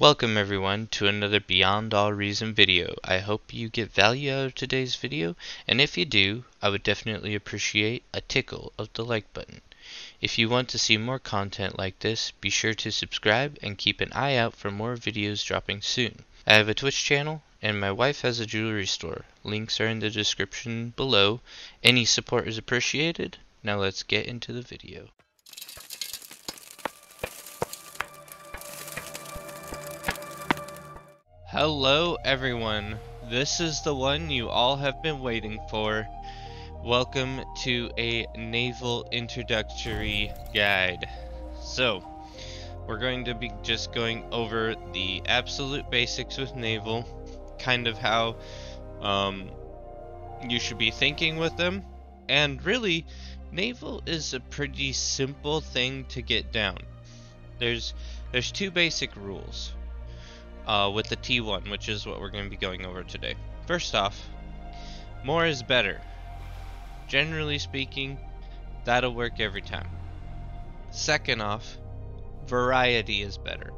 Welcome everyone to another Beyond All Reason video. I hope you get value out of today's video, and if you do, I would definitely appreciate a tickle of the like button. If you want to see more content like this, be sure to subscribe and keep an eye out for more videos dropping soon. I have a Twitch channel, and my wife has a jewelry store. Links are in the description below. Any support is appreciated. Now let's get into the video. Hello everyone, this is the one you all have been waiting for. Welcome to a Naval introductory guide. So, we're going to be just going over the absolute basics with Naval, kind of how you should be thinking with them, and really, Naval is a pretty simple thing to get down. There's two basic rules. With the T1, which is what we're going to be going over today. First off, more is better. Generally speaking, that'll work every time. Second off, variety is better.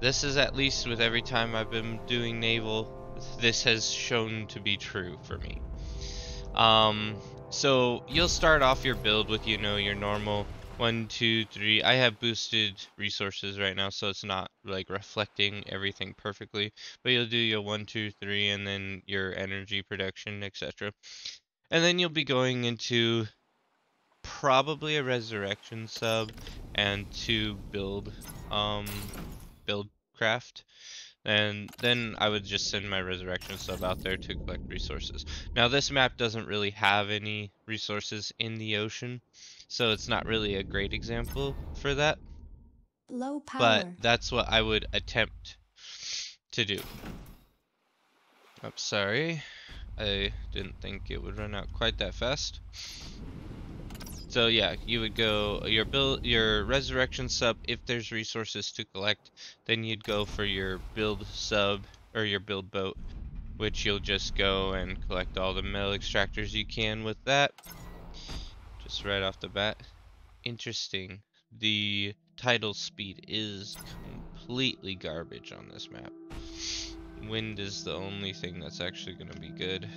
This is, at least with every time I've been doing Naval, this has shown to be true for me. So you'll start off your build with, your normal 1, 2, 3. I have boosted resources right now, so it's not like reflecting everything perfectly. But you'll do your 1, 2, 3, and then your energy production, etc. And then you'll be going into probably a resurrection sub and 2 build craft. And then I would just send my resurrection sub out there to collect resources. Now this map doesn't really have any resources in the ocean, so it's not really a great example for that. Low power. But that's what I would attempt to do. I'm sorry, I didn't think it would run out quite that fast. So yeah, you would go your resurrection sub if there's resources to collect, then you'd go for your build sub or your build boat, which you'll just go and collect all the metal extractors you can with that. Just right off the bat. Interesting. The tidal speed is completely garbage on this map. Wind is the only thing that's actually going to be good.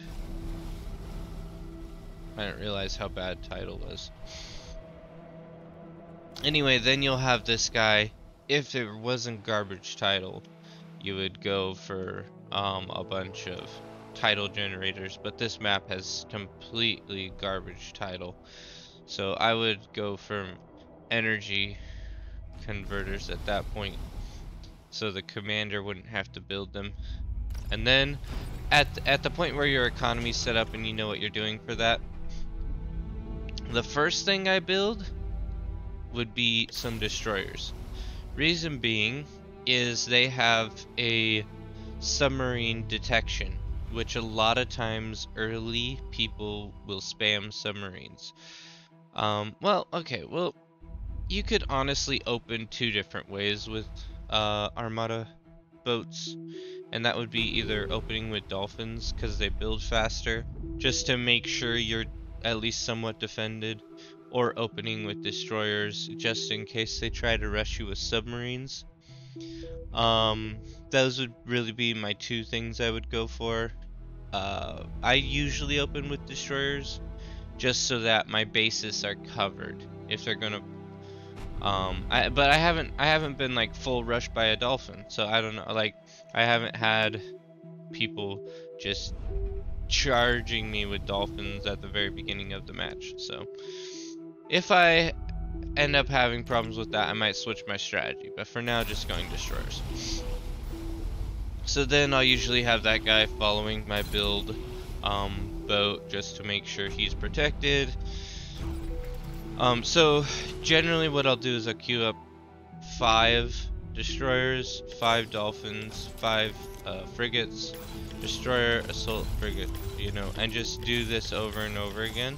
I didn't realize how bad tidal was. Anyway, then you'll have this guy. If it wasn't garbage tidal, you would go for a bunch of tidal generators, but this map has completely garbage tidal, so I would go for energy converters at that point, so the commander wouldn't have to build them. And then at the point where your economy's set up and you know what you're doing for that, the first thing I build would be some destroyers. Reason being is they have a submarine detection, which a lot of times early people will spam submarines. Well, you could honestly open 2 different ways with Armada boats, and that would be either opening with dolphins because they build faster, just to make sure you're at least somewhat defended, or opening with destroyers just in case they try to rush you with submarines. Those would really be my 2 things I would go for. I usually open with destroyers just so that my bases are covered if they're gonna but I haven't been like full rushed by a dolphin, so I don't know, like I haven't had people just charging me with dolphins at the very beginning of the match. So if I end up having problems with that, I might switch my strategy, but for now just going destroyers. So then I'll usually have that guy following my build boat just to make sure he's protected. So generally what I'll do is I'll queue up 5 destroyers, 5 dolphins, 5 frigates, destroyer, assault, frigate, and just do this over and over again,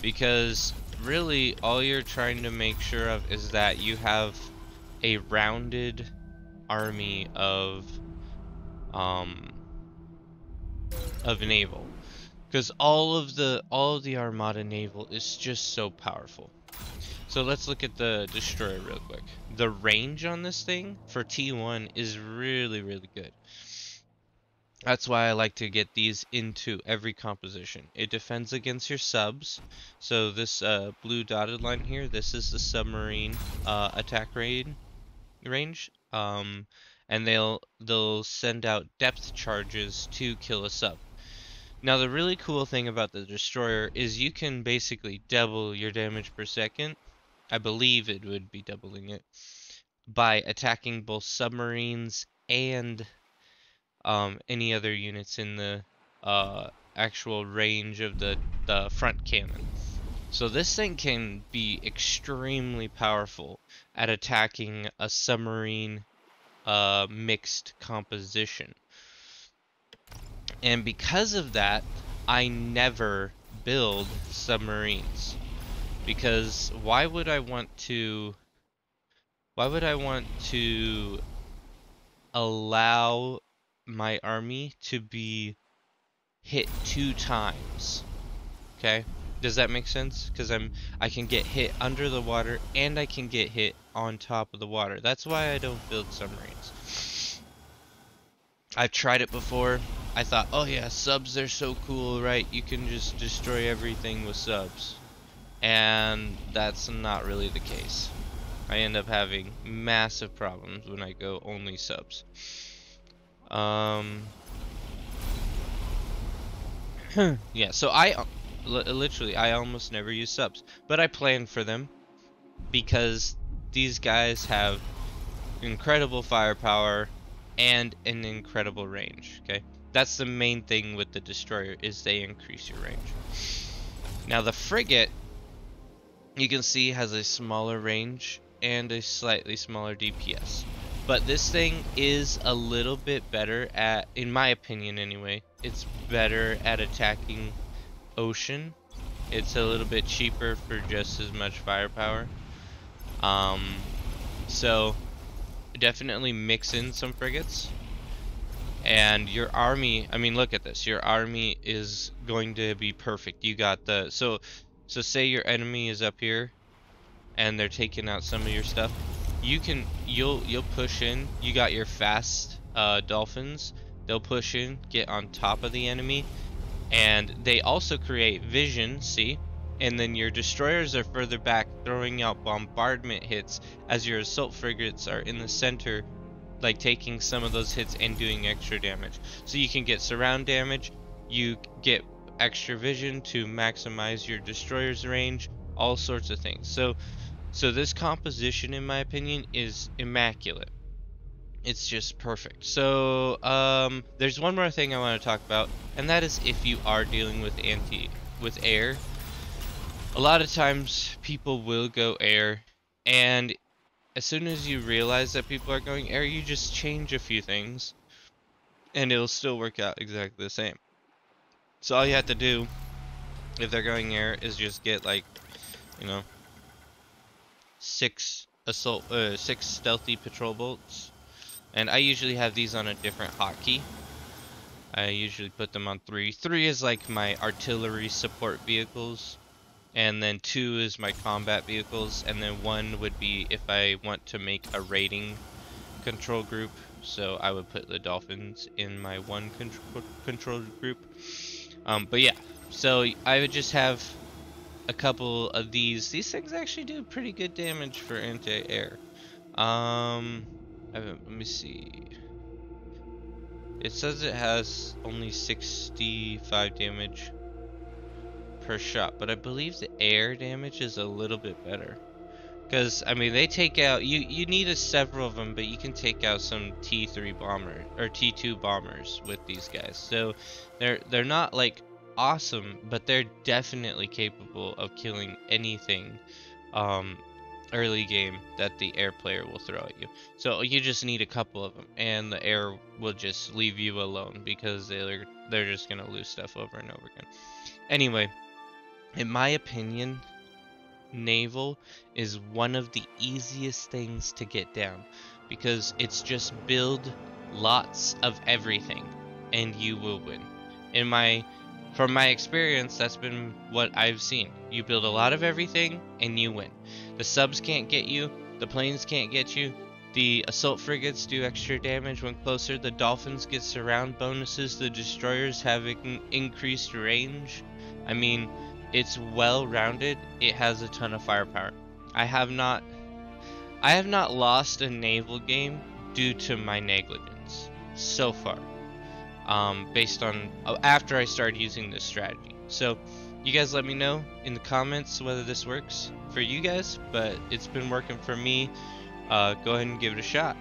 because really all you're trying to make sure of is that you have a rounded army of naval, because all of the Armada naval is just so powerful. So let's look at the destroyer real quick. The range on this thing for T1 is really, really good. That's why I like to get these into every composition. It defends against your subs. So this blue dotted line here, this is the submarine attack range. And they'll send out depth charges to kill a sub. Now the really cool thing about the destroyer is you can basically double your damage per second. I believe it would be doubling it by attacking both submarines and any other units in the actual range of the front cannon. So this thing can be extremely powerful at attacking a submarine mixed composition. And because of that, I never build submarines. Because why would I want to allow my army to be hit 2 times? Okay? Does that make sense? Because I can get hit under the water and I can get hit on top of the water. That's why I don't build submarines. I've tried it before. I thought, oh yeah, subs, they're so cool, right? You can just destroy everything with subs. And that's not really the case. I end up having massive problems when I go only subs. Yeah, so literally, I almost never use subs. But I plan for them because these guys have incredible firepower and an incredible range, okay? That's the main thing with the destroyer, is they increase your range. Now the frigate, you can see, has a smaller range and a slightly smaller DPS. But this thing is a little bit better at, in my opinion anyway, it's better at attacking ocean. It's a little bit cheaper for just as much firepower. So definitely mix in some frigates. And your army, I mean, look at this. Your army is going to be perfect. You got the, so say your enemy is up here and they're taking out some of your stuff. You'll push in. You got your fast dolphins. They'll push in, get on top of the enemy, and they also create vision, see? And then your destroyers are further back, throwing out bombardment hits as your assault frigates are in the center, like taking some of those hits and doing extra damage. So you can get surround damage, you get extra vision to maximize your destroyer's range, all sorts of things. So this composition, in my opinion, is immaculate. It's just perfect. So there's one more thing I want to talk about, and that is if you are dealing with air. A lot of times people will go air, and as soon as you realize that people are going air, you just change a few things and it'll still work out exactly the same. So all you have to do if they're going air is just get, like, you know, 6 stealthy patrol boats. And I usually have these on a different hotkey. I usually put them on 3. 3 is like my artillery support vehicles, and then 2 is my combat vehicles, and then 1 would be if I want to make a raiding control group. So I would put the dolphins in my 1 control group. But yeah, so I would just have a couple of these. These things actually do pretty good damage for anti-air. Let me see. It says it has only 65 damage per shot, but I believe the air damage is a little bit better. Because, I mean, they take out, you need several of them, but you can take out some T3 bombers, or T2 bombers with these guys. So, they're not, like, awesome, but they're definitely capable of killing anything, early game that the air player will throw at you. So you just need a couple of them, and the air will just leave you alone because they're just gonna lose stuff over and over again. Anyway, in my opinion, Naval is one of the easiest things to get down because it's just build lots of everything and you will win. From my experience, that's been what I've seen. You build a lot of everything and you win. The subs can't get you, the planes can't get you, the assault frigates do extra damage when closer, the dolphins get surround bonuses, the destroyers have increased range. I mean, it's well rounded, it has a ton of firepower. I have not lost a naval game due to my negligence so far. Based on after I started using this strategy. So you guys let me know in the comments whether this works for you guys, but it's been working for me. Go ahead and give it a shot.